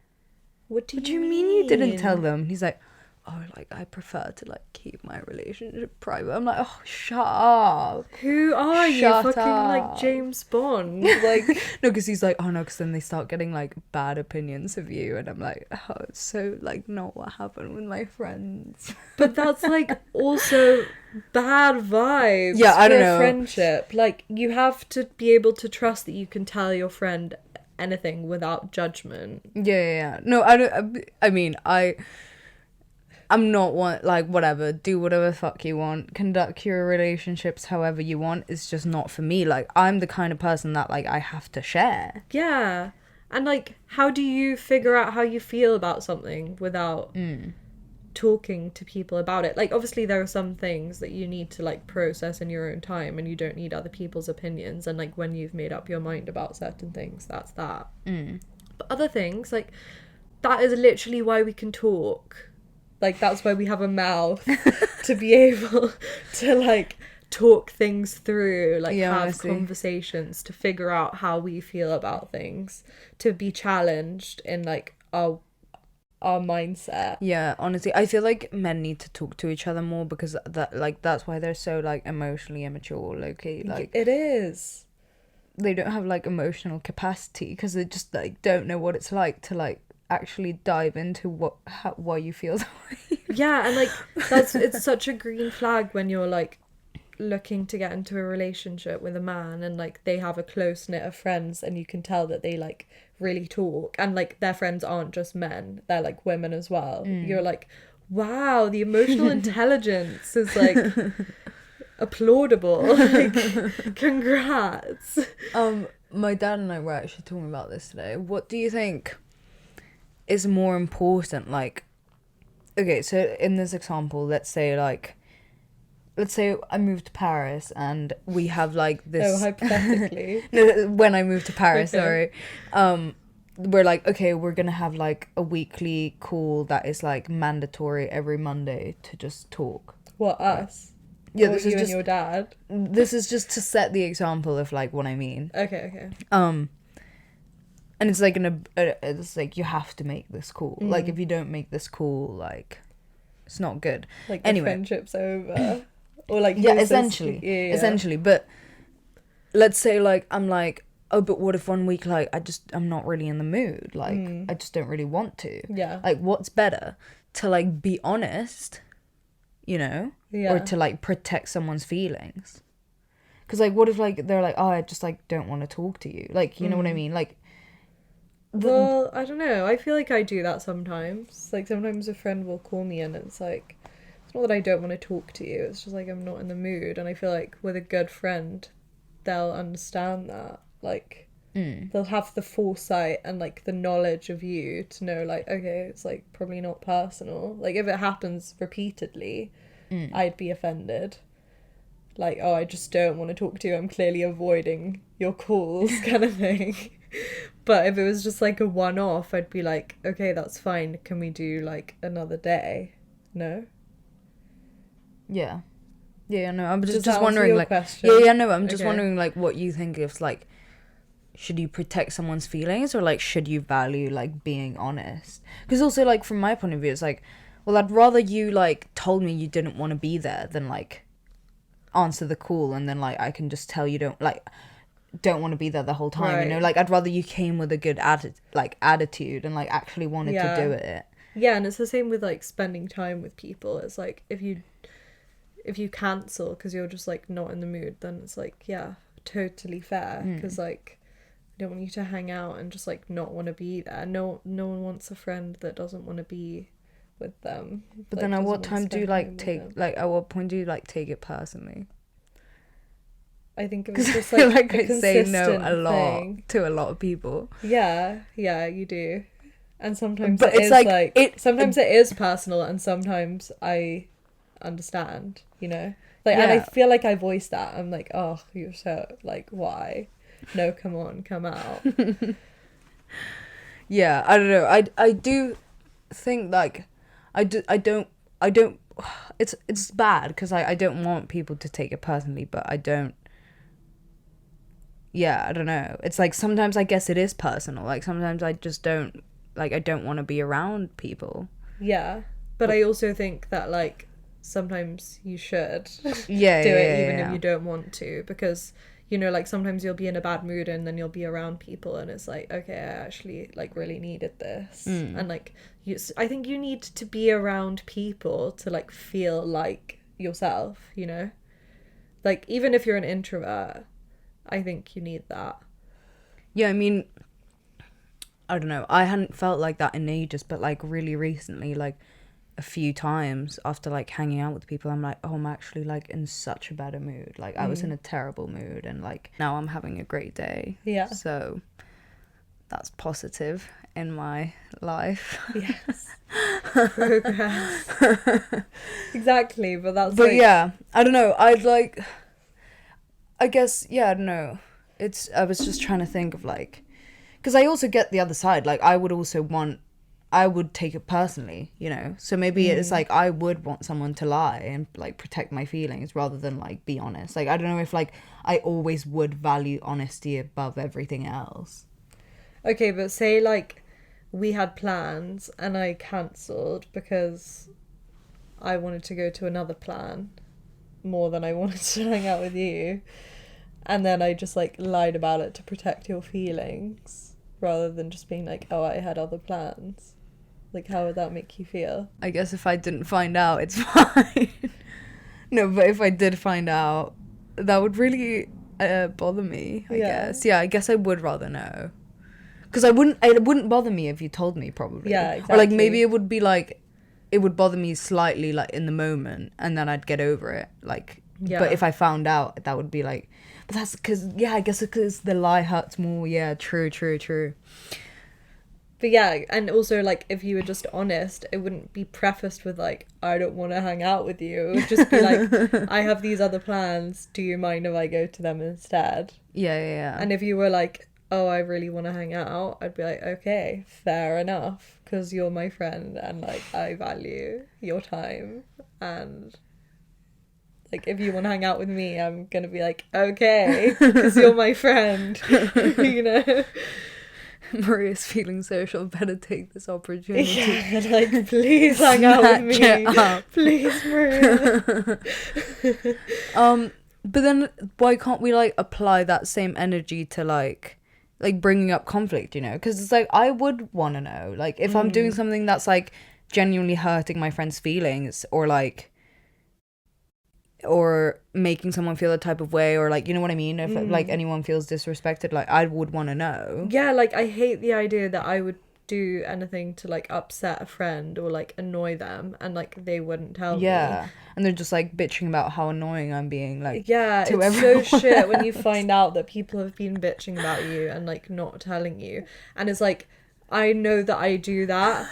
S1: what do
S2: you mean you didn't tell them? And he's like, oh, like, I prefer to like keep my relationship private. I'm like, oh, shut up.
S1: Who are you? Fucking like James Bond? Like,
S2: no, because he's like, oh no, because then they start getting like bad opinions of you, and I'm like, oh, it's so like not what happened with my friends.
S1: But that's like also bad vibes.
S2: Yeah, I don't
S1: for
S2: know.
S1: A friendship, like, you have to be able to trust that you can tell your friend anything without judgment.
S2: Yeah. No, I don't. I mean, I'm not one, like, whatever, do whatever the fuck you want, conduct your relationships however you want. It's just not for me. Like, I'm the kind of person that, like, I have to share.
S1: Yeah. And, like, how do you figure out how you feel about something without talking to people about it? Like, obviously there are some things that you need to, like, process in your own time, and you don't need other people's opinions. And, like, when you've made up your mind about certain things, that's that. But other things, like, that is literally why we can talk. Like, that's why we have a mouth, to be able to, like, talk things through, like, have conversations, to figure out how we feel about things, to be challenged in, like, our mindset.
S2: Yeah, honestly, I feel like men need to talk to each other more, because that's why they're so, like, emotionally immature, low-key. Like,
S1: it is.
S2: They don't have, like, emotional capacity, because they just, like, don't know what it's like to, like, actually dive into why you feel that way.
S1: Yeah, and like it's such a green flag when you're like looking to get into a relationship with a man, and like they have a close knit of friends, and you can tell that they like really talk, and like their friends aren't just men, they're like women as well. You're like, wow, the emotional intelligence is like applaudable. Like, congrats.
S2: My dad and I were actually talking about this today. What do you think is more important? Like, okay, so in this example, let's say I moved to Paris, and we have like this.
S1: Oh, hypothetically.
S2: No, when I moved to Paris,
S1: Okay.
S2: sorry. We're like, okay, we're gonna have like a weekly call that is like mandatory every Monday to just talk.
S1: What, us?
S2: Yeah,
S1: or
S2: this
S1: you
S2: is
S1: and
S2: just
S1: your dad.
S2: this is just to set the example of like what I mean.
S1: Okay.
S2: And it's like it's like you have to make this call. Like, if you don't make this call, like, it's not good.
S1: Like,
S2: anyway,
S1: the friendship's over. Or like,
S2: yeah, essentially. But let's say like I'm like, oh, but what if one week like I'm not really in the mood, like I just don't really want to.
S1: Yeah.
S2: Like, what's better, to like be honest, you know,
S1: Yeah.
S2: or to like protect someone's feelings? Because like, what if like they're like, oh, I just like don't want to talk to you, like, you know what I mean, like.
S1: Well, I don't know. I feel like I do that sometimes. Like, sometimes a friend will call me and it's like, it's not that I don't want to talk to you. It's just like I'm not in the mood. And I feel like with a good friend, they'll understand that. Like, they'll have the foresight and like the knowledge of you to know like, okay, it's like probably not personal. Like, if it happens repeatedly, I'd be offended. Like, oh, I just don't want to talk to you. I'm clearly avoiding your calls kind of thing. But if it was just like a one-off, I'd be like, okay, that's fine. Can we do like another day? No?
S2: Yeah. Yeah, no, I'm
S1: Does
S2: just
S1: that answer
S2: wondering
S1: your
S2: like
S1: question?
S2: yeah, no, I'm just
S1: Okay.
S2: wondering like what you think of like, should you protect someone's feelings, or like should you value like being honest? Because also like from my point of view, it's like, well, I'd rather you like told me you didn't want to be there than like answer the call and then like I can just tell you don't want to be there the whole time, you know,
S1: Right.
S2: like I'd rather you came with a good attitude and like actually wanted
S1: Yeah.
S2: to do it.
S1: Yeah, and it's the same with like spending time with people. It's like if you cancel because you're just like not in the mood, then it's like, yeah, totally fair. Because like I don't want you to hang out and just like not want to be there. No one wants a friend that doesn't want to be with them.
S2: But
S1: like,
S2: then at
S1: doesn't
S2: what
S1: wanna
S2: time do you
S1: spend
S2: like
S1: time with
S2: take
S1: them.
S2: like at what point do you like take it personally?
S1: I think it was
S2: Because
S1: just
S2: I feel
S1: like
S2: like
S1: a
S2: I say no
S1: consistent
S2: a lot
S1: thing.
S2: to a lot of people.
S1: Yeah, you do. And sometimes
S2: But
S1: it
S2: it's
S1: is
S2: like,
S1: sometimes it is personal and sometimes I understand, you know? Like, and I
S2: Yeah.
S1: feel like I voice that. I'm like, oh, you're so, like, why? No, come on, come out.
S2: Yeah, I don't know. I do think like I don't it's bad because I don't want people to take it personally, but I don't. Yeah, I don't know. It's like sometimes I guess it is personal. Like sometimes I just don't like I don't want to be around people.
S1: Yeah. But I also think that, like, sometimes you should
S2: Yeah,
S1: do
S2: yeah,
S1: it
S2: yeah,
S1: even
S2: yeah.
S1: if you don't want to, because you know, like, sometimes you'll be in a bad mood and then you'll be around people and it's like, okay, I actually like really needed this. And like I think you need to be around people to like feel like yourself, you know, like even if you're an introvert, I think you need that.
S2: Yeah, I mean, I don't know. I hadn't felt like that in ages, but like really recently, like a few times after like hanging out with people, I'm like, oh, I'm actually like in such a better mood. Like I was in a terrible mood and like now I'm having a great day.
S1: Yeah.
S2: So that's positive in my life.
S1: Yes. Progress. Exactly, but that's
S2: But
S1: like,
S2: yeah, I don't know. I guess, yeah, I don't know. I was just trying to think of like, because I also get the other side. Like I would take it personally, you know? So maybe it's like I would want someone to lie and like protect my feelings rather than like be honest. Like I don't know if like I always would value honesty above everything else.
S1: okay, but say like we had plans and I cancelled because I wanted to go to another plan more than I wanted to hang out with you, and then I just like lied about it to protect your feelings rather than just being like, oh, I had other plans. Like, how would that make you feel?
S2: I guess if I didn't find out, it's fine. No, but if I did find out, that would really bother me, I guess. Yeah, I guess I would rather know. Because it wouldn't bother me if you told me, probably.
S1: Yeah,
S2: Or like
S1: exactly.
S2: maybe it would be like, it would bother me slightly like in the moment and then I'd get over it. Like,
S1: Yeah.
S2: but if I found out, that would be like, but that's because, yeah, I guess because the lie hurts more. Yeah, true.
S1: But yeah, and also like if you were just honest, it wouldn't be prefaced with like, I don't want to hang out with you. It would just be like, I have these other plans. Do you mind if I go to them instead?
S2: Yeah.
S1: And if you were like, oh, I really want to hang out, I'd be like, okay, fair enough, because you're my friend and like I value your time, and like if you want to hang out with me, I'm gonna be like, okay, because you're my friend. You know.
S2: Maria's feeling social, better take this opportunity.
S1: Yeah, like, please hang out with me.
S2: Snatch it up.
S1: Please, Maria.
S2: But then why can't we like apply that same energy to like bringing up conflict, you know? Because it's like I would want to know, like, if I'm doing something that's like genuinely hurting my friend's feelings, or like, or making someone feel a type of way, or like, you know what I mean, if like anyone feels disrespected, like I would want to know.
S1: Yeah, like I hate the idea that I would do anything to like upset a friend or like annoy them and like they wouldn't tell me.
S2: And they're just like bitching about how annoying I'm being, like,
S1: Yeah,
S2: to
S1: it's
S2: everyone
S1: so shit when you
S2: else.
S1: find out that people have been bitching about you and like not telling you. And it's like, I know that I do that,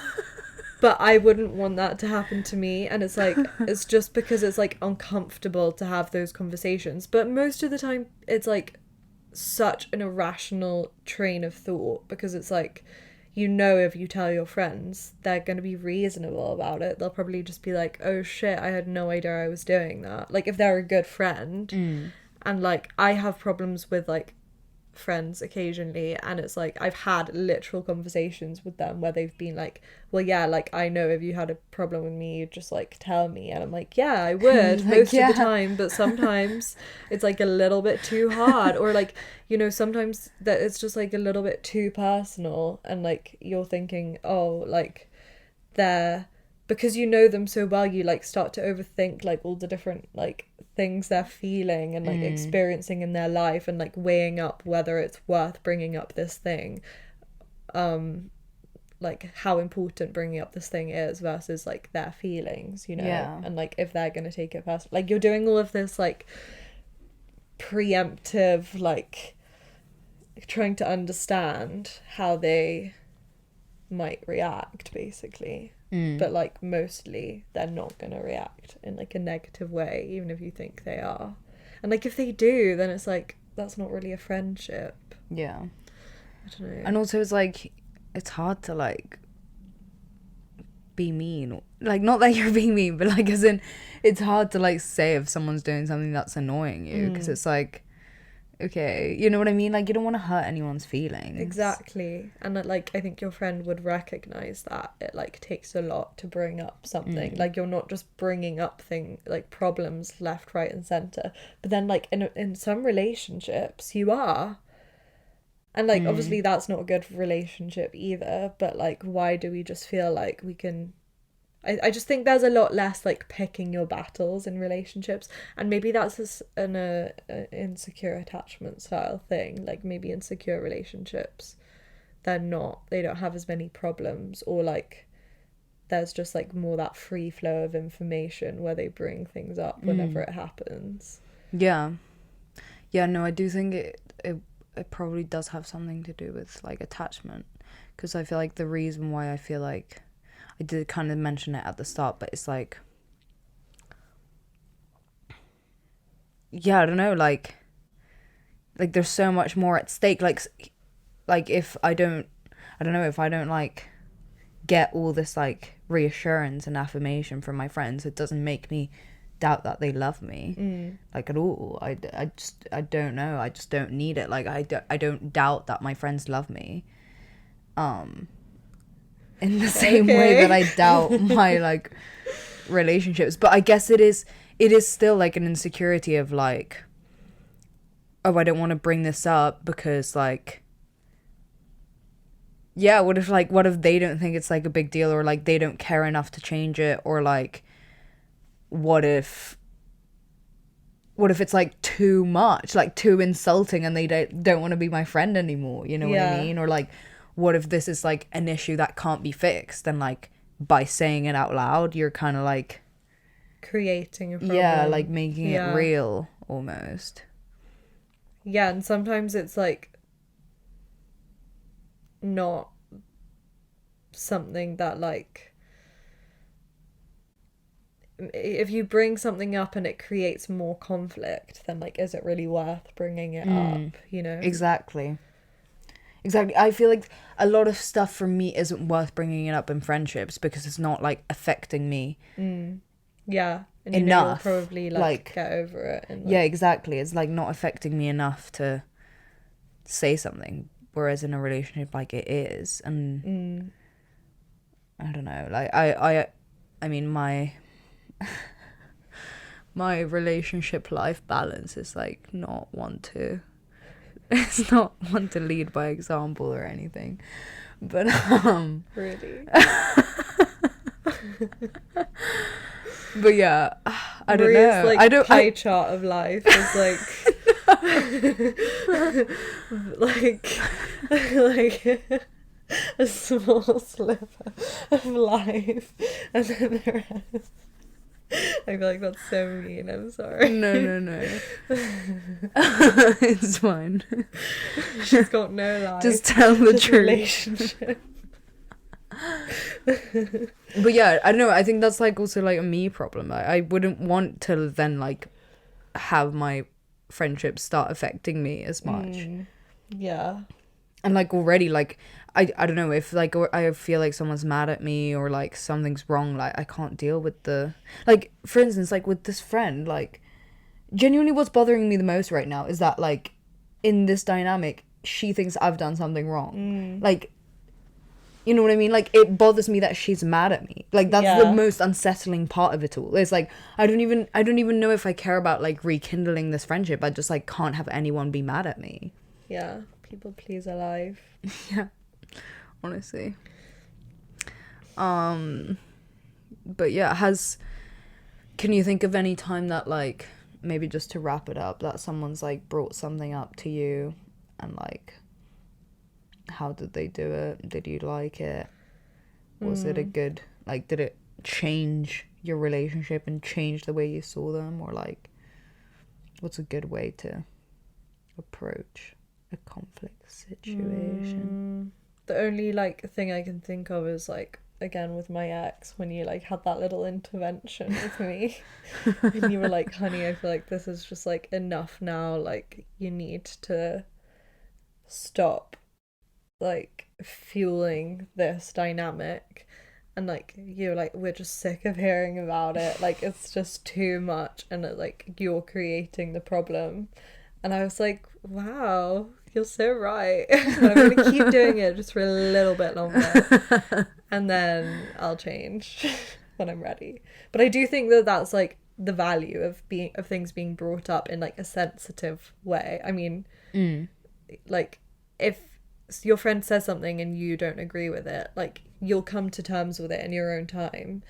S1: but I wouldn't want that to happen to me. And it's like, it's just because it's like uncomfortable to have those conversations. But most of the time, it's like such an irrational train of thought, because it's like, you know, if you tell your friends, they're going to be reasonable about it. They'll probably just be like, oh shit, I had no idea I was doing that. Like, if they're a good friend. And like, I have problems with like friends occasionally, and it's like I've had literal conversations with them where they've been like, well, yeah, like, I know if you had a problem with me, you'd just like tell me. And I'm like, yeah, I would,
S2: Like,
S1: most
S2: yeah.
S1: of the time, but sometimes it's like a little bit too hard, or like, you know, sometimes that it's just like a little bit too personal, and like you're thinking, oh, like, they're, because you know them so well, you like start to overthink like all the different like things they're feeling and like experiencing in their life, and like weighing up whether it's worth bringing up this thing, like how important bringing up this thing is versus like their feelings, you know. And like if they're gonna take it personal, like you're doing all of this like preemptive, like trying to understand how they might react, basically. But like mostly they're not gonna react in like a negative way, even if you think they are. And like if they do, then it's like, that's not really a friendship.
S2: Yeah.
S1: I don't know.
S2: And also it's like, it's hard to like be mean, like, not that you're being mean, but like, as in, it's hard to like say if someone's doing something that's annoying you, because it's like, okay, you know what I mean? Like, you don't want to hurt anyone's feelings.
S1: Exactly. And like I think your friend would recognize that it like takes a lot to bring up something. Like, you're not just bringing up like problems left, right and center, but then like in some relationships you are. And like obviously that's not a good relationship either, but like, why do we just feel like we can, I just think there's a lot less like picking your battles in relationships, and maybe that's just an insecure attachment style thing. Like maybe insecure relationships, they don't have as many problems, or like there's just like more that free flow of information where they bring things up whenever it happens.
S2: Yeah, no, I do think it probably does have something to do with like attachment, because I feel like the reason why I feel like, I did kind of mention it at the start, but it's like, yeah, I don't know, like there's so much more at stake. Like if I don't know, if I don't like get all this like reassurance and affirmation from my friends, it doesn't make me doubt that they love me, like, at all. I don't know, I just don't need it. Like, I don't doubt that my friends love me, in the same way that I doubt my like relationships. But I guess it is still like an insecurity of like, oh, I don't want to bring this up because like, yeah, what if they don't think it's like a big deal, or like they don't care enough to change it, or like, what if it's like too much, like too insulting, and they don't want to be my friend anymore, you know what I mean? Or like, what if this is like an issue that can't be fixed, and like by saying it out loud you're kind of like
S1: creating a problem.
S2: Yeah, like making it real almost.
S1: Yeah, and sometimes it's like not something that like, if you bring something up and it creates more conflict, then like, is it really worth bringing it up, you know?
S2: Exactly. I feel like a lot of stuff for me isn't worth bringing it up in friendships because it's not like affecting me
S1: yeah, and
S2: enough,
S1: know you'll probably like get over it, and like,
S2: yeah, exactly, it's like not affecting me enough to say something, whereas in a relationship like it is. And I don't know, like I mean my my relationship life balance is like not one to it's not one to lead by example or anything, but
S1: Really?
S2: but yeah, I don't
S1: Maria's,
S2: know.
S1: like,
S2: I don't.
S1: pie chart of life is like like a small sliver of life, and then the rest. I feel like that's so mean. I'm sorry.
S2: No. It's fine.
S1: She's got no life.
S2: Just tell the
S1: Just
S2: truth.
S1: relationship.
S2: But yeah, I don't know. I think that's like also like a me problem. I wouldn't want to then like have my friendships start affecting me as much.
S1: Yeah.
S2: And like already like I don't know if like or I feel like someone's mad at me or like something's wrong, like I can't deal with the, like for instance like with this friend, like genuinely what's bothering me the most right now is that like in this dynamic she thinks I've done something wrong. Like, you know what I mean? Like it bothers me that she's mad at me. Like that's the most unsettling part of it all. It's like I don't even know if I care about like rekindling this friendship. I just like can't have anyone be mad at me.
S1: Yeah. People please alive.
S2: Yeah, honestly. But yeah, can you think of any time that like, maybe just to wrap it up, that someone's like brought something up to you and like how did they do it? Did you like it? Was it a good, like, did it change your relationship and change the way you saw them? Or like, what's a good way to approach a conflict situation?
S1: The only like thing I can think of is like, again with my ex, when you like had that little intervention with me and you were like, honey, I feel like this is just like enough now, like you need to stop like fueling this dynamic, and like you're like, we're just sick of hearing about it, like it's just too much, and it, like you're creating the problem. And I was like, wow, you're so right. I'm gonna keep doing it just for a little bit longer and then I'll change when I'm ready. But I do think that that's like the value of things being brought up in like a sensitive way. I mean, like if your friend says something and you don't agree with it, like you'll come to terms with it in your own time,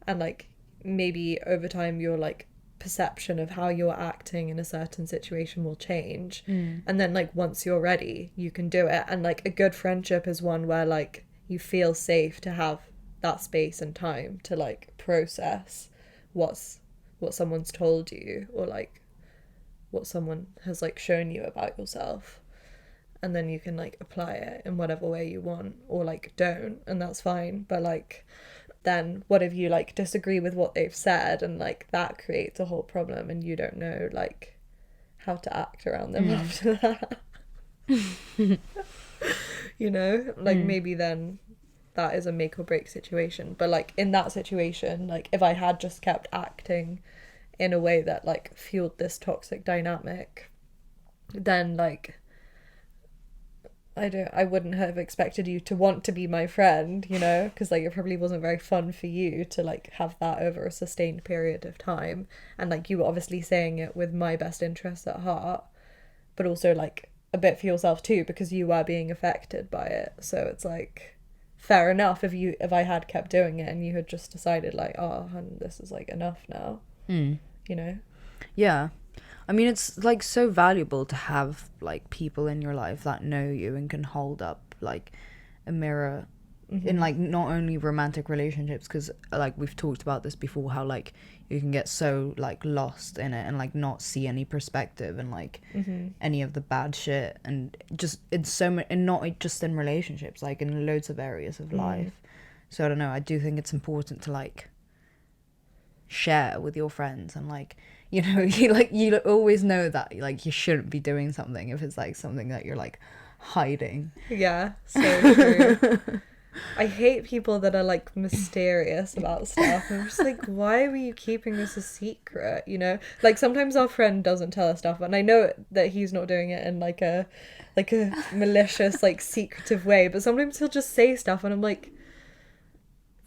S1: and like maybe over time your like perception of how you're acting in a certain situation will change, and then like once you're ready you can do it. And like a good friendship is one where like you feel safe to have that space and time to like process what someone's told you, or like what someone has like shown you about yourself, and then you can like apply it in whatever way you want, or like don't, and that's fine. But like then what if you like disagree with what they've said, and like that creates a whole problem and you don't know like how to act around them after that. You know, like maybe then that is a make or break situation. But like in that situation, like if I had just kept acting in a way that like fueled this toxic dynamic, then like I wouldn't have expected you to want to be my friend, you know, because like it probably wasn't very fun for you to like have that over a sustained period of time. And like you were obviously saying it with my best interests at heart, but also like a bit for yourself too, because you were being affected by it. So it's like fair enough if I had kept doing it and you had just decided like, oh, hun, this is like enough now, you know.
S2: Yeah, I mean, it's like so valuable to have like people in your life that know you and can hold up like a mirror in like not only romantic relationships, because like we've talked about this before, how like you can get so like lost in it and like not see any perspective and like any of the bad shit, and just it's so much, and not just in relationships, like in loads of areas of life. So I don't know, I do think it's important to like share with your friends, and like, you know, you always know that like you shouldn't be doing something if it's like something that you're like hiding.
S1: Yeah, so true. I hate people that are like mysterious about stuff. I'm just like, why were you keeping this a secret, you know? Like sometimes our friend doesn't tell us stuff, and I know that he's not doing it in like a malicious like secretive way, but sometimes he'll just say stuff and I'm like,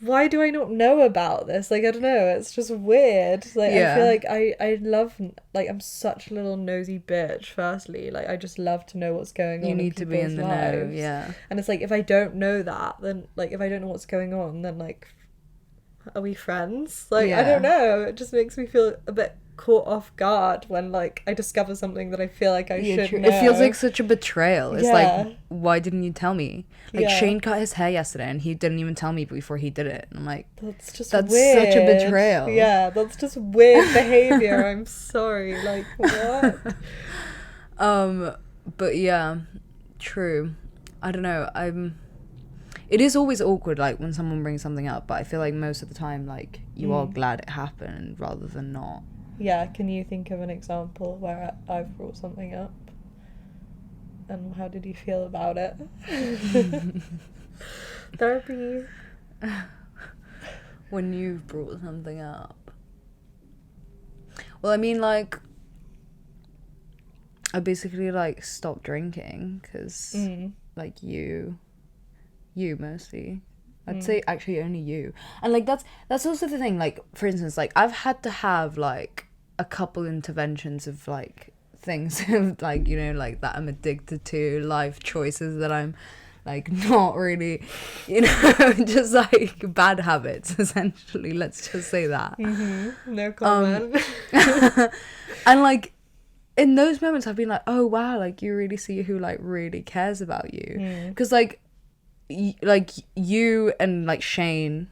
S1: why do I not know about this? Like, I don't know, it's just weird. Like, I feel like I love, like, I'm such a little nosy bitch, firstly. Like, I just love to know what's going on.
S2: You need to be in the know, yeah.
S1: And it's like, if I don't know that, then, like, if I don't know what's going on, then, like, are we friends? Like, I don't know. It just makes me feel a bit caught off guard when, like, I discover something that I feel like I should know.
S2: It feels like such a betrayal. It's like, why didn't you tell me? Like, Shane cut his hair yesterday and he didn't even tell me before he did it. And I'm like, that's weird. Such a betrayal.
S1: Yeah, that's just weird behavior. I'm sorry. Like, what?
S2: But yeah, true. I don't know. It is always awkward, like, when someone brings something up, but I feel like most of the time, like, you are glad it happened rather than not.
S1: Yeah, can you think of an example where I've brought something up? And how did you feel about it? Therapy.
S2: When you've brought something up. Well, I mean, like, I basically, like, stopped drinking because, like, you mostly. I'd say actually only you. And, like, that's also the thing. Like, for instance, like, I've had to have, like, a couple interventions of, like, things of, like, you know, like, that I'm addicted to, life choices that I'm, like, not really, you know, just, like, bad habits, essentially. Let's just say that.
S1: No comment.
S2: And, like, in those moments I've been like, oh wow, like, you really see who, like, really cares about you. Because, like you and, like, Shane,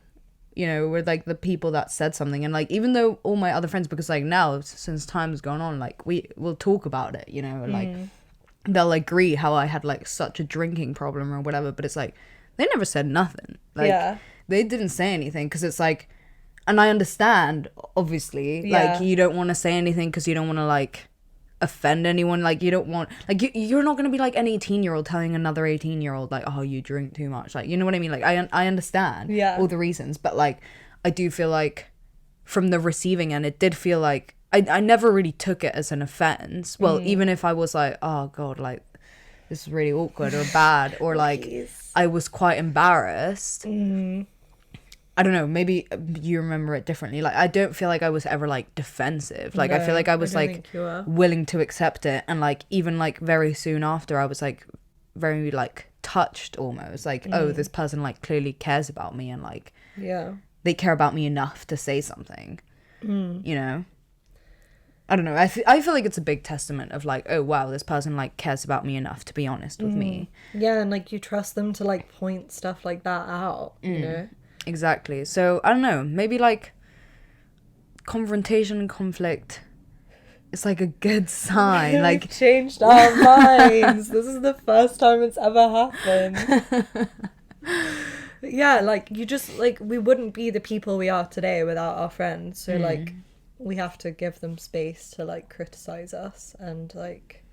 S2: you know, were, like, the people that said something. And, like, even though all my other friends, because, like, now since time has gone on, like, we'll talk about it, you know, like, they'll agree how I had, like, such a drinking problem or whatever, but it's like they never said nothing. Like, they didn't say anything because it's like, and I understand, obviously, like, you don't want to say anything because you don't want to, like, offend anyone. Like, you don't want, like, you're not going to be like an 18-year-old telling another 18-year-old, like, oh, you drink too much. Like, you know what I mean? Like, I understand all the reasons, but, like, I do feel like from the receiving end, it did feel like I never really took it as an offense. Well, even if I was like, oh god, like, this is really awkward or bad, or like, I was quite embarrassed. I don't know, maybe you remember it differently. Like, I don't feel like I was ever, like, defensive. Like, I feel like I was, like, willing to accept it. And, like, even, like, very soon after, I was, like, very, like, touched almost. Like, oh, this person, like, clearly cares about me. And, like, they care about me enough to say something. You know? I don't know. I feel like it's a big testament of, like, oh, wow, this person, like, cares about me enough to be honest with me. Yeah,
S1: and, like, you trust them to, like, point stuff like that out, you know?
S2: Exactly. So, I don't know, maybe, like, confrontation and conflict is, like, a good sign. Like,
S1: we've changed our minds. This is the first time it's ever happened. Yeah, like, you just, like, we wouldn't be the people we are today without our friends. So, like, we have to give them space to, like, criticize us. And, like,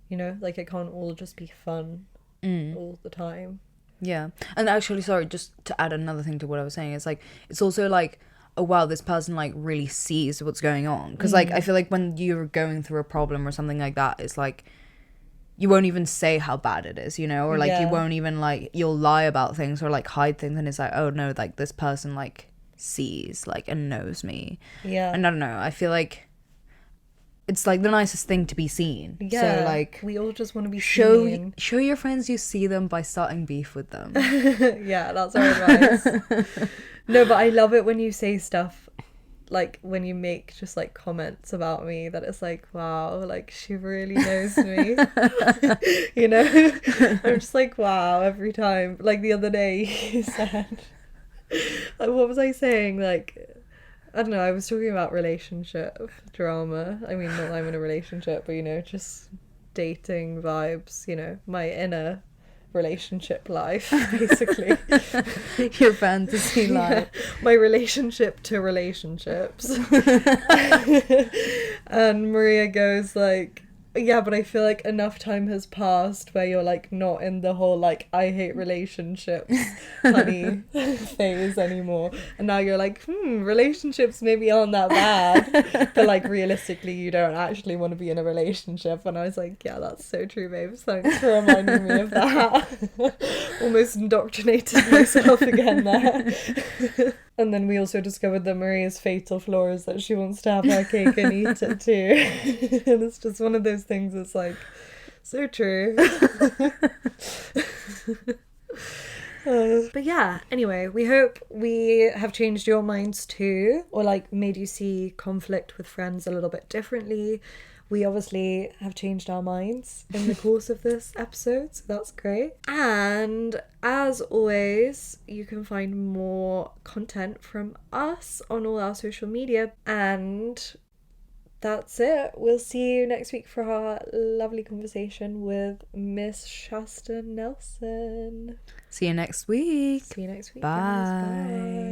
S1: you know, like, it can't all just be fun all the time.
S2: Yeah. And actually, sorry, just to add another thing to what I was saying, it's like, it's also like, oh wow, this person, like, really sees what's going on. Because, like, I feel like when you're going through a problem or something like that, it's like, you won't even say how bad it is, you know? Or, like, you won't even, like, you'll lie about things or, like, hide things. And it's like, oh no, like, this person, like, sees, like, and knows me. Yeah. And I don't know, I feel like it's, like, the nicest thing to be seen.
S1: Yeah.
S2: So, like,
S1: we all just want to be seen.
S2: Show your friends you see them by starting beef with them.
S1: Yeah, that's our advice. No, but I love it when you say stuff, like, when you make just, like, comments about me that it's like, wow, like, she really knows me. You know? I'm just like, wow, every time. Like, the other day you said, what was I saying? Like, I don't know, I was talking about relationship drama. I mean, not that I'm in a relationship, but, you know, just dating vibes, you know, my inner relationship life, basically.
S2: Your fantasy life.
S1: My relationship to relationships. And Maria goes, like, Yeah, but I feel like enough time has passed where you're like not in the whole like I hate relationships honey phase anymore, and now you're like relationships maybe aren't that bad, but like realistically you don't actually want to be in a relationship. And I was like, yeah, that's so true, babes, thanks for reminding me of that. Almost indoctrinated myself again there. And then we also discovered that Maria's fatal flaw is that she wants to have her cake and eat it too. And it's just one of those things that's like so true. But yeah, anyway, we hope we have changed your minds too, or like made you see conflict with friends a little bit differently. We obviously have changed our minds in the course of this episode, so that's great. And as always, you can find more content from us on all our social media. And that's it. We'll see you next week for our lovely conversation with Miss Shasta Nelson.
S2: See you next week.
S1: See you next week.
S2: Bye.
S1: Guys. Bye.